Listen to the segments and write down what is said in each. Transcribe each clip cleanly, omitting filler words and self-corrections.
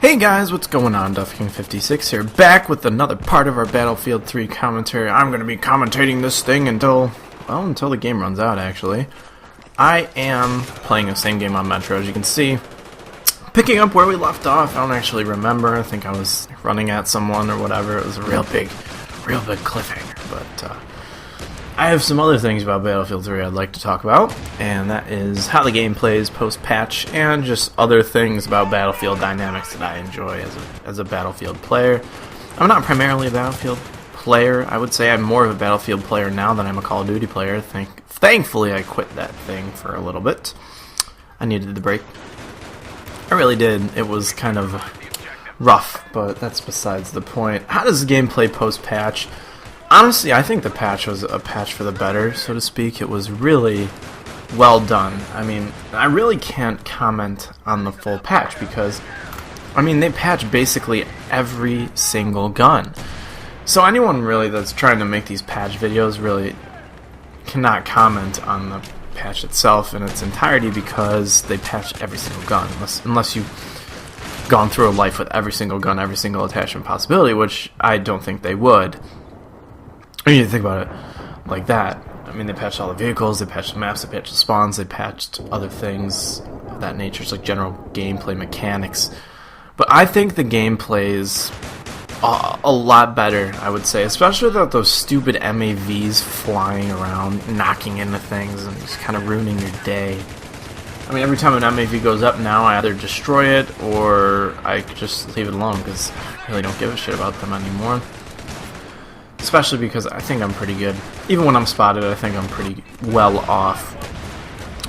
Hey guys, what's going on? DuffKing56 here, back with another part of our Battlefield 3 commentary. I'm going to be commentating this thing until the game runs out, actually. I am playing the same game on Metro, as you can see. Picking up where we left off, I don't actually remember. I think I was running at someone or whatever. It was a real big cliffhanger, but I have some other things about Battlefield 3 I'd like to talk about, and that is how the game plays post-patch, and just other things about Battlefield dynamics that I enjoy as a Battlefield player. I'm not primarily a Battlefield player. I would say I'm more of a Battlefield player now than I'm a Call of Duty player. Thankfully, I quit that thing for a little bit. I needed the break. I really did. It was kind of rough, but that's besides the point. How does the game play post-patch? Honestly, I think the patch was a patch for the better, so to speak. It was really well done. I mean, I really can't comment on the full patch because, I mean, they patch basically every single gun. So anyone really that's trying to make these patch videos really cannot comment on the patch itself in its entirety because they patch every single gun, unless you've gone through a life with every single gun, every single attachment possibility, which I don't think they would. I mean, you think about it like that. I mean, they patched all the vehicles, they patched the maps, they patched the spawns, they patched other things of that nature, it's like general gameplay mechanics. But I think the game plays a lot better, I would say, especially without those stupid MAVs flying around, knocking into things, and just kind of ruining your day. I mean, every time an MAV goes up now, I either destroy it or I just leave it alone because I really don't give a shit about them anymore. Especially because I think I'm pretty good. Even when I'm spotted, I think I'm pretty well off.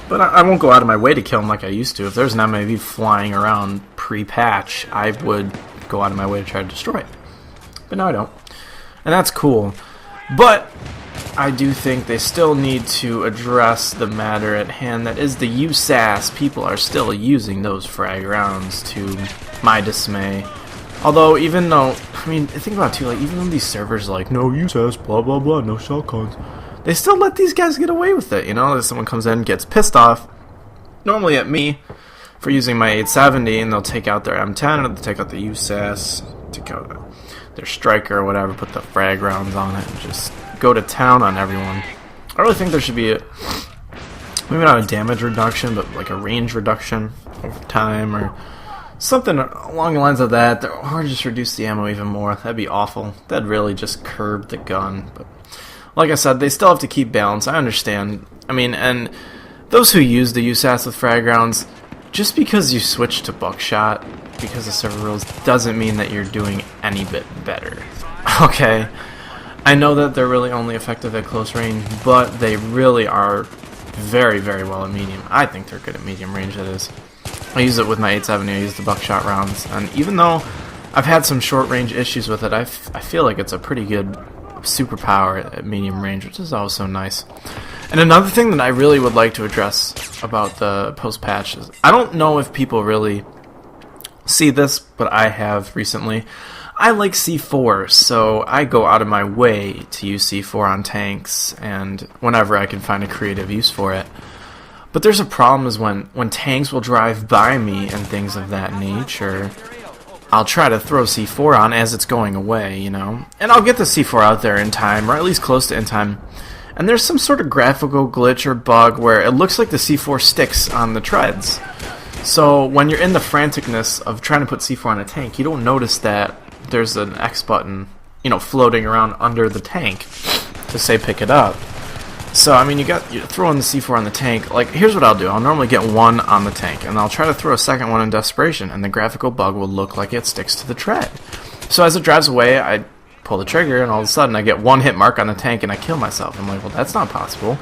But I won't go out of my way to kill them like I used to. If there's an MAV flying around pre-patch, I would go out of my way to try to destroy it. But no, I don't. And that's cool. But I do think they still need to address the matter at hand. That is the USAS. People are still using those frag rounds, to my dismay. Although, even though, I mean, think about it too, like, even though these servers are like, no USAS, blah blah blah, no shotguns, they still let these guys get away with it, you know? If someone comes in, gets pissed off, normally at me, for using my 870, and they'll take out their M10, or they'll take out the USAS, take out their striker or whatever, put the frag rounds on it, and just go to town on everyone. I really think there should be maybe not a damage reduction, but like a range reduction over time, or something along the lines of that, or just reduce the ammo even more. That'd be awful. That'd really just curb the gun. But like I said, they still have to keep balance. I understand. I mean, and those who use the USAS with frag rounds, just because you switch to buckshot because of server rules doesn't mean that you're doing any bit better. Okay? I know that they're really only effective at close range, but they really are very, very well at medium. I think they're good at medium range, that is. I use it with my 870, I use the buckshot rounds, and even though I've had some short range issues with it, I feel like it's a pretty good superpower at medium range, which is also nice. And another thing that I really would like to address about the post-patch is, I don't know if people really see this, but I have recently. I like C4, so I go out of my way to use C4 on tanks, and whenever I can find a creative use for it. But there's a problem is when tanks will drive by me and things of that nature, I'll try to throw C4 on as it's going away, you know? And I'll get the C4 out there in time, or at least close to in time. And there's some sort of graphical glitch or bug where it looks like the C4 sticks on the treads. So when you're in the franticness of trying to put C4 on a tank, you don't notice that there's an X button, you know, floating around under the tank to say pick it up. So, I mean, you're throwing the C4 on the tank. Like, here's what I'll do. I'll normally get one on the tank, and I'll try to throw a second one in desperation, and the graphical bug will look like it sticks to the tread. So as it drives away, I pull the trigger, and all of a sudden I get one hit mark on the tank, and I kill myself. I'm like, well, that's not possible.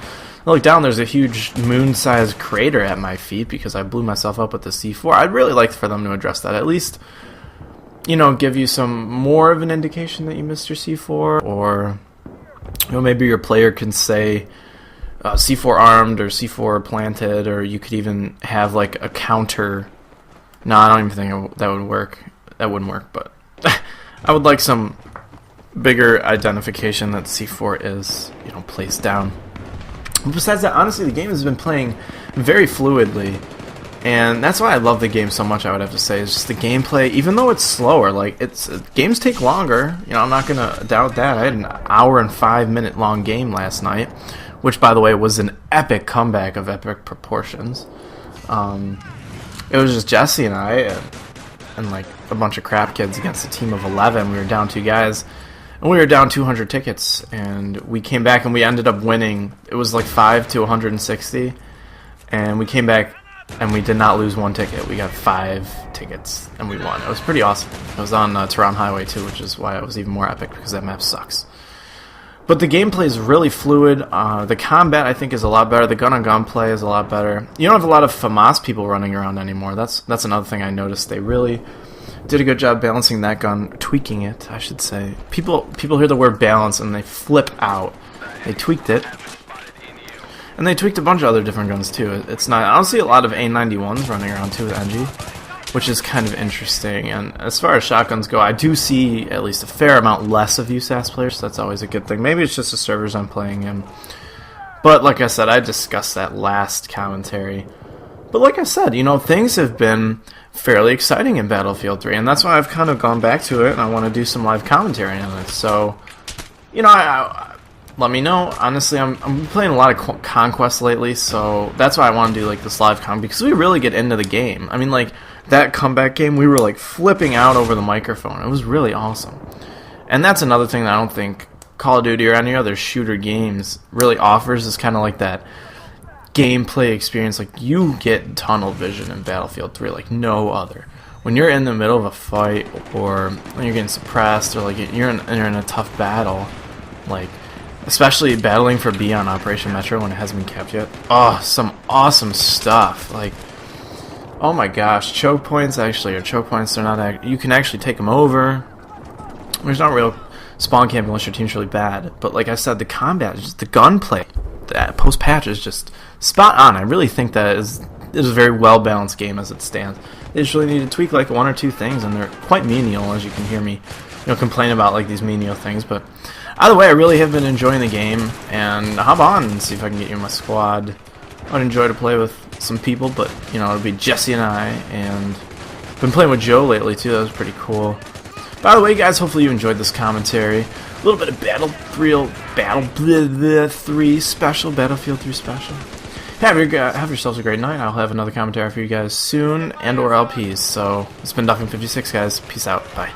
I look down, there's a huge moon-sized crater at my feet because I blew myself up with the C4. I'd really like for them to address that. At least, you know, give you some more of an indication that you missed your C4, or, you know, maybe your player can say C4 armed or C4 planted, or you could even have like a counter. No, I don't even think that would work. That wouldn't work, but I would like some bigger identification that C4 is, you know, placed down. Besides that, honestly, the game has been playing very fluidly. And that's why I love the game so much, I would have to say. It's just the gameplay, even though it's slower, like, games take longer. You know, I'm not going to doubt that. I had an hour and 5-minute long game last night, which, by the way, was an epic comeback of epic proportions. It was just Jesse and I, and like, a bunch of crap kids against a team of 11. We were down 2 guys, and we were down 200 tickets, and we came back and we ended up winning. It was like 5 to 160, and we came back and we did not lose 1 ticket. We got 5 tickets, and we won. It was pretty awesome. It was on Tehran Highway, too, which is why it was even more epic, because that map sucks. But the gameplay is really fluid. The combat, I think, is a lot better. The gun-on-gun play is a lot better. You don't have a lot of FAMAS people running around anymore. That's another thing I noticed. They really did a good job balancing that gun, tweaking it, I should say. People hear the word balance, and they flip out. They tweaked it. And they tweaked a bunch of other different guns too. It's not. I don't see a lot of A91s running around too with NG, which is kind of interesting. And as far as shotguns go, I do see at least a fair amount less of USAS players. So that's always a good thing. Maybe it's just the servers I'm playing in. But like I said, I discussed that last commentary. But like I said, you know, things have been fairly exciting in Battlefield 3, and that's why I've kind of gone back to it, and I want to do some live commentary on it. So, you know, let me know. Honestly, I'm playing a lot of Conquest lately, so that's why I want to do like this live com, because we really get into the game. I mean, like, that comeback game, we were like flipping out over the microphone. It was really awesome. And that's another thing that I don't think Call of Duty or any other shooter games really offers, is kind of like that gameplay experience. Like, you get tunnel vision in Battlefield 3 like no other. When you're in the middle of a fight, or when you're getting suppressed, or like you're in a tough battle, like, especially battling for B on Operation Metro when it hasn't been capped yet. Oh, some awesome stuff. Like, oh my gosh, choke points they're not, you can actually take them over. There's not real spawn camp unless your team's really bad. But like I said, the combat, just the gunplay, that post-patch is just spot on. I really think that it is a very well-balanced game as it stands. They just really need to tweak like 1 or 2 things, and they're quite menial, as you can hear me, you know, complain about like these menial things. But either way, I really have been enjoying the game, and hop on and see if I can get you in my squad. I'd enjoy to play with some people, but, you know, it'll be Jesse and I, and been playing with Joe lately too. That was pretty cool. By the way, guys, hopefully you enjoyed this commentary. A little bit of Battlefield 3 special. Have yourselves a great night. I'll have another commentary for you guys soon, and or LPs. So it's been Duffing56, guys. Peace out. Bye.